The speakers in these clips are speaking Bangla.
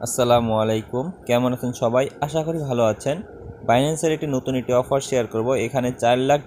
আসসালামু আলাইকুম, কেমন আছেন সবাই? আশা করি ভালো আছেন। বাইন্যান্সের একটি নতুন অফার শেয়ার করব। এখানে $4 লাখ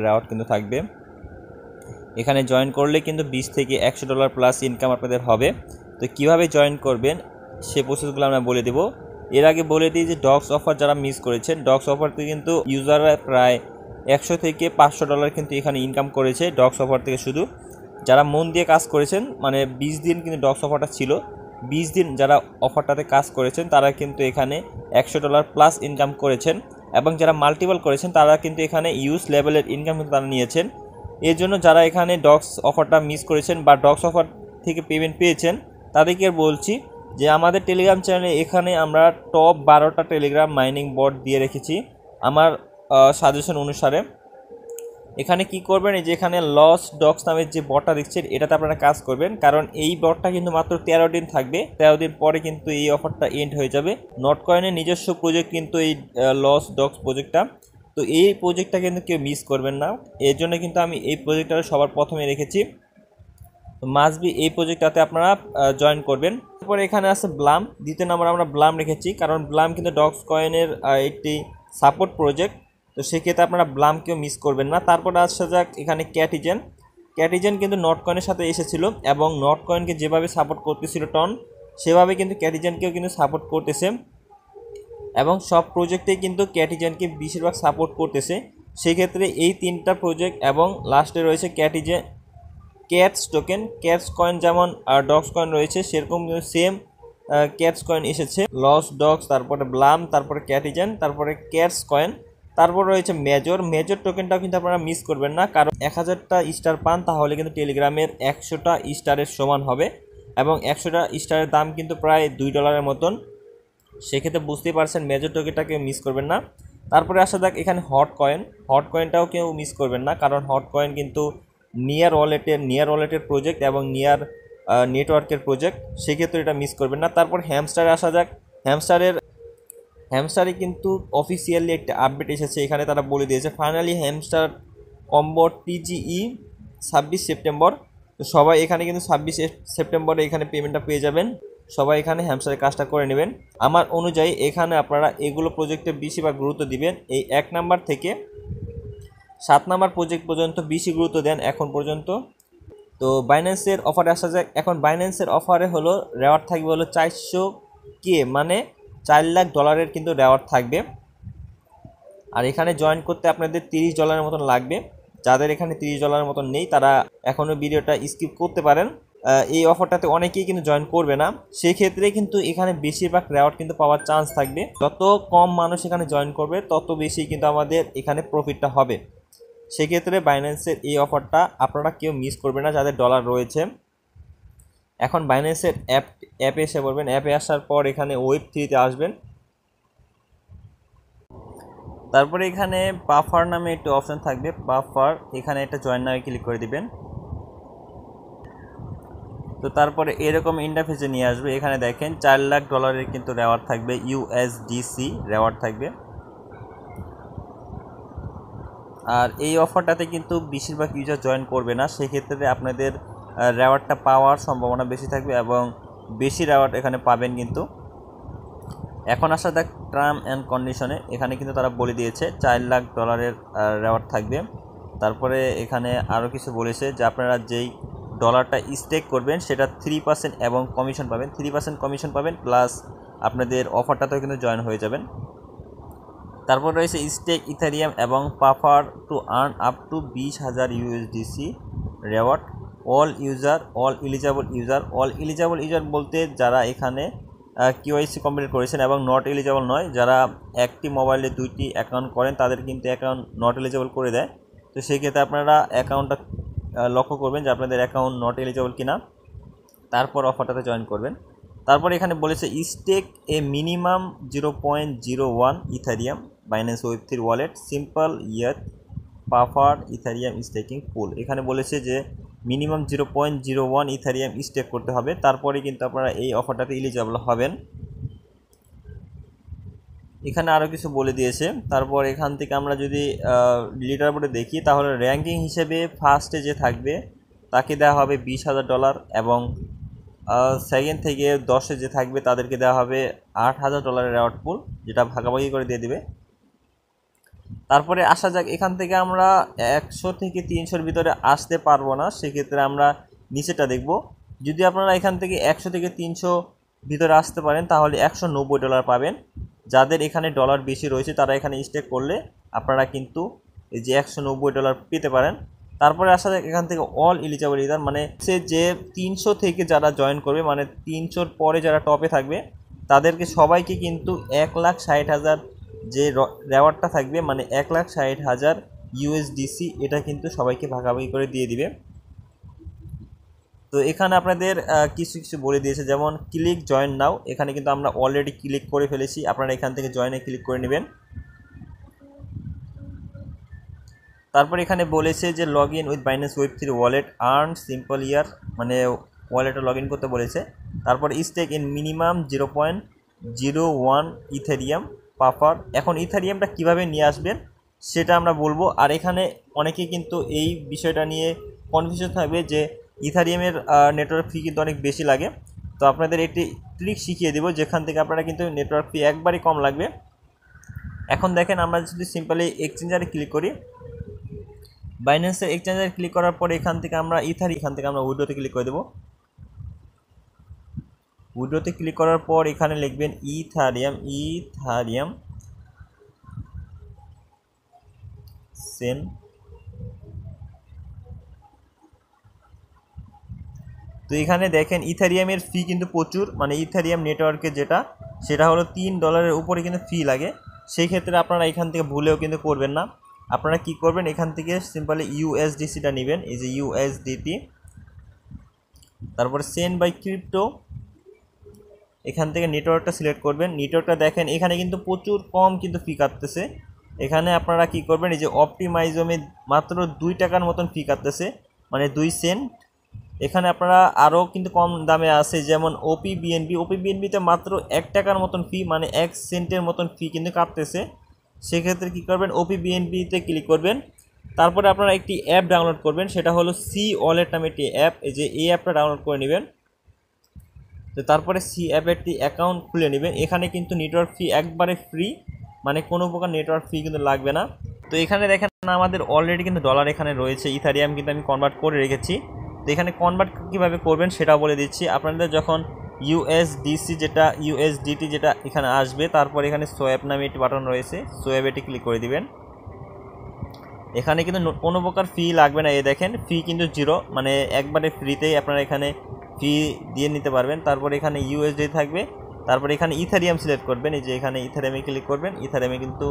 রেওয়ার্ড কিন্তু থাকবে। এখানে জয়েন করলে কিন্তু $20 থেকে $100 প্লাস ইনকাম আপনাদের হবে। তো কিভাবে জয়েন করবেন সে প্রসেসগুলো আমরা বলে দেব। এর আগে বলে দিই যে ডক্স অফার যারা মিস করেছেন, ডক্স অফারতে কিন্তু ইউজাররা প্রায় $100 থেকে $500 কিন্তু এখানে ইনকাম করেছে ডক্স অফার থেকে। শুধু যারা মন দিয়ে কাজ করেছেন, মানে 20 দিন কিন্তু ডক্স অফারটা ছিল, 20 দিন যারা অফারটাতে কাজ করেছেন তারা কিন্তু এখানে $100 প্লাস ইনকাম করেছেন। এবং যারা মাল্টিপল করেছেন তারা কিন্তু এখানে ইউজ লেভেলের ইনকাম কিন্তু তারা নিয়েছেন। এর জন্য যারা এখানে ডক্স অফারটা মিস করেছেন বা ডক্স অফার থেকে পেমেন্ট পেয়েছেন তাদেরকে বলছি যে আমাদের টেলিগ্রাম চ্যানেলে এখানে আমরা টপ 12টা টেলিগ্রাম মাইনিং বট দিয়ে রেখেছি আমার সাজেশন অনুসারে। এখানে কি করবেন, এই যে এখানে লস ডক্স নামের যে বটটা দেখছেন এটাতে আপনারা কাজ করবেন, কারণ এই বটটা কিন্তু মাত্র 13 দিন থাকবে। 13 দিন পরে কিন্তু এই অফারটা এন্ড হয়ে যাবে। নট কয়েনের নিজস্ব প্রজেক্ট কিন্তু এই লস ডক্স প্রজেক্টটা। তো এই প্রজেক্টটা কিন্তু কেউ মিস করবেন না। এর জন্য কিন্তু আমি এই প্রজেক্টটা সবার প্রথমে রেখেছি। মাস্ট বি এই প্রজেক্টটাতে আপনারা জয়েন করবেন। তারপরে এখানে আছে ব্লাম, দ্বিতীয় নম্বর আমরা ব্লাম রেখেছি, কারণ ব্লাম কিন্তু ডক্স কয়েনের একটি সাপোর্ট প্রজেক্ট। তো সেক্ষেত্রে আপনারা ব্লামকেও মিস করবেন না। তারপরে আসা যাক এখানে ক্যাটিজেন। ক্যাটিজেন কিন্তু নট কয়েনের সাথে এসেছিল এবং নট কয়েনকে যেভাবে সাপোর্ট করতেছিল টন, সেভাবে কিন্তু ক্যাটিজেনকেও কিন্তু সাপোর্ট করতেছে এবং সব প্রজেক্টেই কিন্তু ক্যাটিজেনকে বেশিরভাগ সাপোর্ট করতেছে। সেক্ষেত্রে এই তিনটা প্রজেক্ট এবং লাস্টে রয়েছে ক্যাটস টোকেন। ক্যাটস কয়েন যেমন ডক্স কয়েন রয়েছে সেরকম সেম ক্যাটস কয়েন এসেছে। লস ডক্স, তারপরে ব্লাম, তারপরে ক্যাটিজেন, তারপরে ক্যাটস কয়েন, তারপর রয়েছে মেজর টোকেনটাও কিন্তু আপনারা মিস করবেন না, কারণ 1000টা স্টার পান তাহলে কিন্তু টেলিগ্রামের 100টা স্টারের সমান হবে এবং 100টা স্টারের দাম কিন্তু প্রায় $2 মতন। সেক্ষেত্রে বুঝতেই পারছেন মেজর টোকেনটাকে মিস করবেন না। তারপরে আসা যাক এখানে হট কয়েনটাও কেউ মিস করবেন না, কারণ হট কয়েন কিন্তু নিয়ার ওয়ালেটের প্রজেক্ট এবং নিয়ার নেটওয়ার্কের প্রজেক্ট। সেক্ষেত্রে এটা মিস করবেন না। তারপর হ্যামস্টারে আসা যাক। হ্যামস্টারে কিন্তু অফিসিয়ালি একটা আপডেট এসেছে। এখানে তারা বলে দিয়েছে ফাইনালি হ্যামস্টার কম্বো টিজিই 26 সেপ্টেম্বর। তো সবাই এখানে কিন্তু 26 সেপ্টেম্বরে এখানে পেমেন্টটা পেয়ে যাবেন। সবাই এখানে হ্যামস্টারের কাজটা করে নেবেন। আমার অনুযায়ী এখানে আপনারা এগুলো প্রজেক্টে বেশিরভাগ গুরুত্ব দিবেন। এই 1 নাম্বার থেকে 7 নাম্বার প্রজেক্ট পর্যন্ত বেশি গুরুত্ব দেন এখন পর্যন্ত। তো বাইন্যান্সের অফারে আসা যায়। এখন বাইন্যান্সের অফারে হলো রেওয়ার্ড থাকবে হলো 400K, মানে $4 লাখ কিন্তু রেওয়ার্ড থাকবে। আর এখানে জয়েন করতে আপনাদের $30 মতন লাগবে। যাদের এখানে $30 মতন নেই তারা এখনও ভিডিওটা স্কিপ করতে পারেন। এই অফারটাতে অনেকেই কিন্তু জয়েন করবে না। সেই ক্ষেত্রে কিন্তু এখানে বেশিরভাগ রেওয়ার্ড কিন্তু পাওয়ার চান্স থাকবে। যত কম মানুষ এখানে জয়েন করবে তত বেশি কিন্তু আমাদের এখানে প্রফিটটা হবে। সেক্ষেত্রে বাইন্যান্সের এই অফারটা আপনারা কেউ মিস করবে না যাদের ডলার রয়েছে। এখন বাইন্যান্সের অ্যাপে এসে পড়বেন। অ্যাপে আসার পর এখানে Web3-তে আসবেন। তারপরে এখানে বাফার নামে একটা অপশান থাকবে, বাফার। এখানে একটা জয়েন নামে ক্লিক করে দিবেন। তো তারপরে এরকম ইন্টারফেসে নিয়ে আসবে। এখানে দেখেন $4 লাখ কিন্তু রেওয়ার্ড থাকবে, USDC রেওয়ার্ড থাকবে। আর এই অফারটাতে কিন্তু বেশিরভাগ ইউজার জয়েন করবে না। সেক্ষেত্রে আপনাদের রেওয়ার্ডটা পাওয়ার সম্ভাবনা বেশি থাকবে এবং বেশি রেওয়ার্ড এখানে পাবেন কিন্তু। এখন আসা যাক টার্ম অ্যান্ড কন্ডিশনে। এখানে কিন্তু তারা বলে দিয়েছে $4 লাখ রেওয়ার্ড থাকবে। তারপরে এখানে আরও কিছু বলেছে যে আপনারা যেই ডলারটা স্টেক করবেন সেটা 3% এবং কমিশন পাবেন, 3% কমিশন পাবেন, প্লাস আপনাদের অফারটাতেও কিন্তু জয়েন হয়ে যাবেন। তারপর রয়েছে স্টেক ইথারিয়াম এবং puffer to earn up to 20,000 USDC reward. All eligible user বলতে যারা এখানে KYC কমপ্লিট করেছেন এবং নট এলিজিবল নয়, যারা একটি মোবাইলে 2টি অ্যাকাউন্ট করেন তাদের কিন্তু অ্যাকাউন্ট নট এলিজিবল করে দেয়। তো সেক্ষেত্রে আপনারা অ্যাকাউন্টটা লক্ষ্য করবেন যে আপনাদের অ্যাকাউন্ট নট এলিজিবল কিনা, তারপর অফারটাতে জয়েন করবেন। তারপর এখানে বলেছে stake a minimum 0.01 Ethereum Binance Web3 wallet simple yield Puffer Ethereum staking pool. এখানে বলেছে যে মিনিমাম 0.01 ইথারিয়াম স্টেক করতে হবে, তারপরে কিন্তু আপনারা এই অফারটাতে এলিজিবল হবেন। এখানে আরও কিছু বলে দিয়েছে। তারপর এখান থেকে আমরা যদি লিডার বোর্ডে দেখি তাহলে র্যাঙ্কিং হিসেবে ফার্স্টে যে থাকবে তাকে দেওয়া হবে $20,000 এবং সেকেন্ড থেকে 10-এ যে থাকবে তাদেরকে দেওয়া হবে $8,000 রেওয়ার্ড পুল, যেটা ভাগাভাগি করে দিয়ে দিবে। তারপরে আসা যাক, এখান থেকে আমরা 100 থেকে 300-এর ভিতরে আসতে পারবো না, সেক্ষেত্রে আমরা নিচেটা দেখব। যদি আপনারা এখান থেকে 100 থেকে 300 ভিতরে আসতে পারেন তাহলে $190 পাবেন। যাদের এখানে ডলার বেশি রয়েছে তারা এখানে স্টেক করলে আপনারা কিন্তু এই যে $190 পেতে পারেন। তারপরে আসা যাক এখান থেকে অল এলিজিবল ইউজার, মানে সে যে 300 থেকে যারা জয়েন করবে, মানে 300-র পরে যারা টপে থাকবে তাদেরকে সবাইকে কিন্তু 1,60,000 যে রেওয়ার্ডটা থাকবে, মানে 1,60,000 USDC, এটা কিন্তু সবাইকে ভাগাভাগি করে দিয়ে দিবে। তো এখানে আপনাদের কিছু কিছু বলে দিয়েছে, যেমন ক্লিক জয়েন নাও, এখানে কিন্তু আমরা অলরেডি ক্লিক করে ফেলেছি, আপনারা এখান থেকে জয়েনে ক্লিক করে নেবেন। তারপর এখানে বলেছে যে লগ ইন উইথ বাইন্যান্স ওয়েব3 ওয়ালেট, আর্ন সিম্পল ইয়ার, মানে ওয়ালেটে লগ ইন করতে বলেছে। তারপর stake in minimum 0.01 Ethereum Puffer. এখন ইথেরিয়ামটা কিভাবে নিয়ে আসবেন সেটা আমরা বলবো। আর এখানে অনেকেই কিন্তু এই বিষয়টা নিয়ে কনফিউশন থাকবে যে ইথারিয়ামের নেটওয়ার্ক ফি কিন্তু অনেক বেশি লাগে। তো আপনাদের একটি ট্রিক শিখিয়ে দেবো যেখান থেকে আপনারা কিন্তু নেটওয়ার্ক ফি একবারই কম লাগবে। এখন দেখেন, আমরা যদি সিম্পলি এক্সচেঞ্জারে ক্লিক করি, বাইন্যান্সের এক্সচেঞ্জারে ক্লিক করার পরে এখান থেকে আমরা এখান থেকে আমরা উইড্রোতে ক্লিক করে দেবো। উইড্রোতে ক্লিক করার পর এখানে লিখবেন ইথারিয়াম সেন। তো এখানে দেখেন ইথারিয়ামের ফি কিন্তু প্রচুর, মানে ইথারিয়াম নেটওয়ার্কে যেটা সেটা হলো $3 উপরে কিন্তু ফি লাগে। সেই ক্ষেত্রে আপনারা এখান থেকে ভুলেও কিন্তু করবেন না। আপনারা কি করবেন, এখান থেকে সিম্পলি USDCটা নেবেন, এই যে USDT, তারপরে সেন্ড বাই ক্রিপ্টো, এখান থেকে নেটওয়ার্কটা সিলেক্ট করবেন। নেটওয়ার্কটা দেখেন এখানে কিন্তু প্রচুর কম কিন্তু ফি কাটতেছে। এখানে আপনারা কি করবেন, এই যে অপটিমাইজমে মাত্র $2 মতন ফি কাটতেছে, মানে 2 সেন্ট। এখানে আপনারা আরও কিন্তু কম দামে আছে, যেমন ওপিবিএনবিতে মাত্র $1 মতন ফি, মানে 1 সেন্টের মতন ফি কিন্তু কাটতেছে। সেক্ষেত্রে কী করবেন, ওপিবিএনবিতে ক্লিক করবেন। তারপরে আপনারা একটি অ্যাপ ডাউনলোড করবেন, সেটা হলো সি ওয়ালেট নামে একটি অ্যাপ। এই যে এই অ্যাপটা ডাউনলোড করে নেবেন। তো তারপরে সি অ্যাপে একটি অ্যাকাউন্ট খুলে নেবেন। এখানে কিন্তু নেটওয়ার্ক ফি একবারে ফ্রি, মানে কোনো প্রকার নেটওয়ার্ক ফি কিন্তু লাগবে না। তো এখানে দেখেন আমাদের অলরেডি কিন্তু ডলার এখানে রয়েছে, ইথারিয়াম কিন্তু আমি কনভার্ট করে রেখেছি। তো এখানে কনভার্ট কীভাবে করবেন সেটাও বলে দিচ্ছি। আপনাদের যখন USDT যেটা এখানে আসবে, তারপর এখানে সোয়াপ নামে একটি বাটন রয়েছে, সোয়াপ এটি ক্লিক করে দিবেন। এখানে কিন্তু কোনো প্রকার ফি লাগবে না, এই দেখেন ফি কিন্তু 0, মানে একবারে ফ্রিতেই আপনারা এখানে ফি দিয়ে নিতে পারবেন। তারপর এখানে USD থাকবে, তারপর এখানে ইথারিয়াম সিলেক্ট করবেন, এই যে এখানে ইথারিয়ামে ক্লিক করবেন, ইথারিয়ামে কিন্তু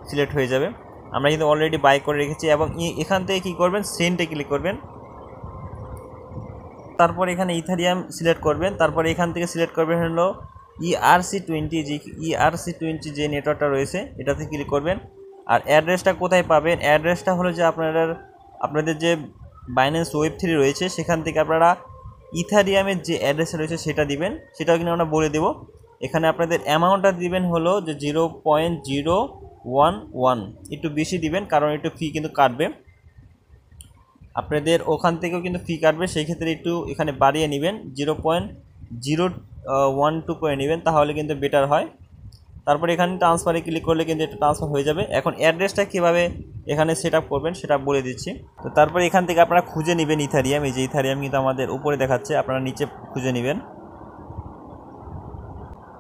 সিলেক্ট হয়ে যাবে। আমরা কিন্তু অলরেডি বাই করে রেখেছি। এবং এখান থেকে কী করবেন, সেন্টে ক্লিক করবেন, তারপর এখানে ইথারিয়াম সিলেক্ট করবেন। তারপর এখান থেকে সিলেক্ট করবেন হলো ERC20, যে ERC20 যে নেটওয়ার্কটা রয়েছে এটাতে ক্লিক করবেন। আর অ্যাড্রেসটা কোথায় পাবেন, অ্যাড্রেসটা হলো যে আপনাদের যে বাইন্যান্স ওয়েব3 রয়েছে সেখান থেকে আপনারা ইথারিয়ামের যে অ্যাড্রেস রয়েছে সেটা দিবেন, সেটাও কিন্তু আমরা বলে দেবো। এখানে আপনাদের অ্যামাউন্টটা দিবেন হলো যে 0.011, একটু বেশি দিবেন কারণ একটু ফি কিন্তু কাটবে, আপনাদের ওখান থেকেও কিন্তু ফি কাটবে। সেই ক্ষেত্রে একটু এখানে বাড়িয়ে নেবেন, 0.012 করে নেবেন, তাহলে কিন্তু বেটার হয়। তারপর এখানে ট্রান্সফারে ক্লিক করলে কিন্তু একটু ট্রান্সফার হয়ে যাবে। এখন অ্যাড্রেসটা কীভাবে এখানে সেট আপ করবেন সেটা বলে দিচ্ছি। তো তারপর এখান থেকে আপনারা খুঁজে নেবেন ইথারিয়াম, এই যে ইথারিয়াম কিন্তু আমাদের উপরে দেখাচ্ছে, আপনারা নিচে খুঁজে নেবেন।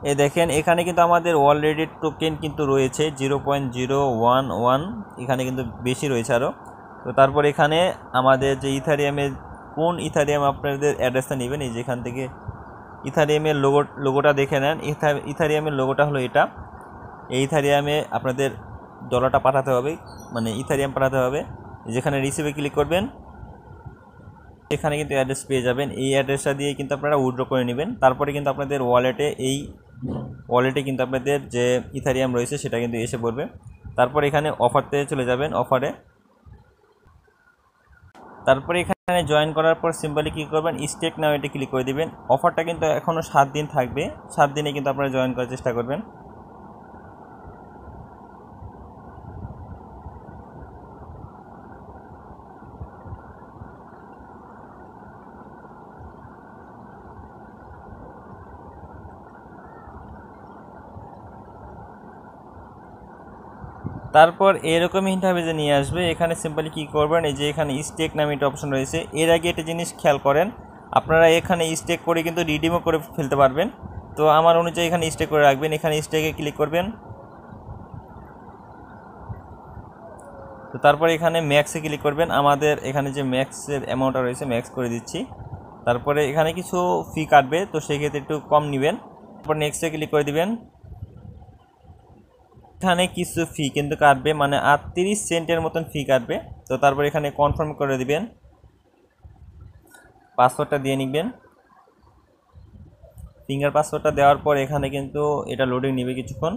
এই দেখেন এখানে কিন্তু আমাদের অলরেডি টোকেন কিন্তু রয়েছে 0.011, এখানে কিন্তু বেশি রয়েছে আরও। তো তারপর এখানে আমাদের যে ইথারিয়ামের কোন ইথারিয়াম আপনাদের অ্যাড্রেসটা নেবেন, এই যেখান থেকে ইথারিয়ামের লোগোটা দেখে নেন, ইথারিয়ামের লোগোটা হলো এটা। এই ইথারিয়ামে আপনাদের ডলারটা পাঠাতে হবে, মানে ইথারিয়াম পাঠাতে হবে। যেখানে রিসিভে ক্লিক করবেন এখানে কিন্তু অ্যাড্রেস পেয়ে যাবেন, এই অ্যাড্রেসটা দিয়ে কিন্তু আপনারা উইথড্র করে নেবেন। তারপরে কিন্তু আপনাদের ওয়ালেটে কিন্তু আপনাদের যে ইথারিয়াম রয়েছে সেটা কিন্তু এসে পড়বে। তারপর এখানে অফারতে চলে যাবেন, অফারে। তারপরে এখানে জয়েন করার পর সিম্পলি কী করবেন, স্টেক নাও এটি ক্লিক করে দিবেন। অফারটা কিন্তু এখনও 7 দিন থাকবে, 7 দিনে কিন্তু আপনারা জয়েন করার চেষ্টা করবেন। তারপর এরকম ইন্টারভিউতে নিয়ে আসবে। এখানে সিম্পলি কী করবেন, এই যে এখানে স্টেক নামে একটা অপশন রয়েছে। এর আগে একটা জিনিস খেয়াল করেন, আপনারা এখানে স্টেক করে কিন্তু রিডিমও করে ফেলতে পারবেন। তো আমার অনুযায়ী এখানে স্টেক করে রাখবেন। এখানে স্টেকে ক্লিক করবেন। তো তারপর এখানে ম্যাক্সে ক্লিক করবেন। আমাদের এখানে যে ম্যাক্সের অ্যামাউন্টটা রয়েছে ম্যাক্স করে দিচ্ছি। তারপরে এখানে কিছু ফি কাটবে, তো সেক্ষেত্রে একটু কম নেবেন। তারপর নেক্সটে ক্লিক করে দিবেন। এখানে কিছু ফি কিন্তু কাটবে, মানে 38 সেন্টের মতন ফি কাটবে। তো তারপর এখানে কনফার্ম করে দিবেন, পাসওয়ার্ডটা দিয়ে নিবেন। ফিঙ্গার পাসওয়ার্ডটা দেওয়ার পর এখানে কিন্তু এটা লোডিং নেবে কিছুক্ষণ।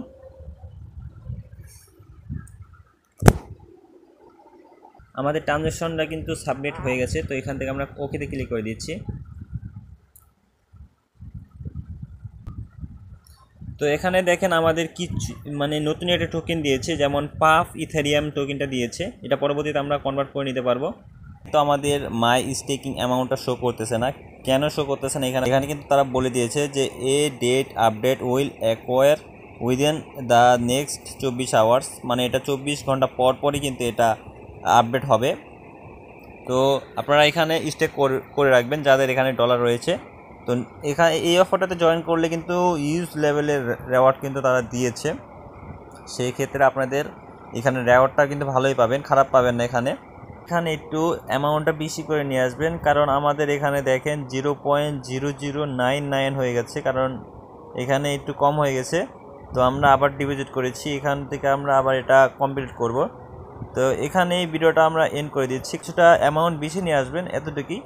আমাদের ট্রানজ্যাকশনটা কিন্তু সাবমিট হয়ে গেছে। তো এখান থেকে আমরা ওকেতে ক্লিক করে দিচ্ছি। তো এখানে দেখেন আমাদের কিছু মানে নতুন একটা টোকেন দিয়েছে, যেমন পাফ ইথেরিয়াম টোকেনটা দিয়েছে। এটা পরবর্তীতে আমরা কনভার্ট করে নিতে পারবো। তো আমাদের মাই স্টেকিং অ্যামাউন্টটা শো করতেছে না, কেন শো করতেছে না? এখানে কিন্তু তারা বলে দিয়েছে যে a date update will occur within the next 24 hours, মানে এটা 24 ঘন্টা পর পরই কিন্তু এটা আপডেট হবে। তো আপনারা এখানে স্টেক করে রাখবেন যাদের এখানে ডলার রয়েছে। তো এখানে এই অফারটাতে জয়েন করলে কিন্তু ইউজ লেভেলের রেওয়ার্ড কিন্তু তারা দিয়েছে। সেই ক্ষেত্রে আপনাদের এখানে রেওয়ার্ডটা কিন্তু ভালোই পাবেন, খারাপ পাবেন না। এখানে একটু অ্যামাউন্টটা বেশি করে নিয়ে আসবেন, কারণ আমাদের এখানে দেখেন 0.0099 হয়ে গেছে, কারণ এখানে একটু কম হয়ে গেছে। তো আমরা আবার ডিপোজিট করেছি, এখান থেকে আমরা আবার এটা কমপ্লিট করব। তো এখানে এই ভিডিওটা আমরা এন্ড করে দিচ্ছি। কিছুটা অ্যামাউন্ট বেশি নিয়ে আসবেন, এতটুকুই।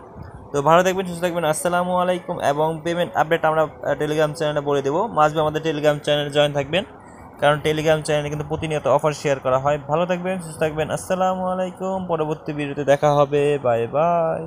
তো ভালো থাকবেন, সুস্থ থাকবেন। আসসালামু আলাইকুম। এবং পেমেন্ট আপডেট আমরা টেলিগ্রাম চ্যানেলে বলে দেবো। মাঝে আমাদের টেলিগ্রাম চ্যানেলে জয়েন থাকবেন, কারণ টেলিগ্রাম চ্যানেলে কিন্তু প্রতিনিয়ত অফার শেয়ার করা হয়। ভালো থাকবেন, সুস্থ থাকবেন। আসসালামু আলাইকুম। পরবর্তী ভিডিওতে দেখা হবে। Bye bye.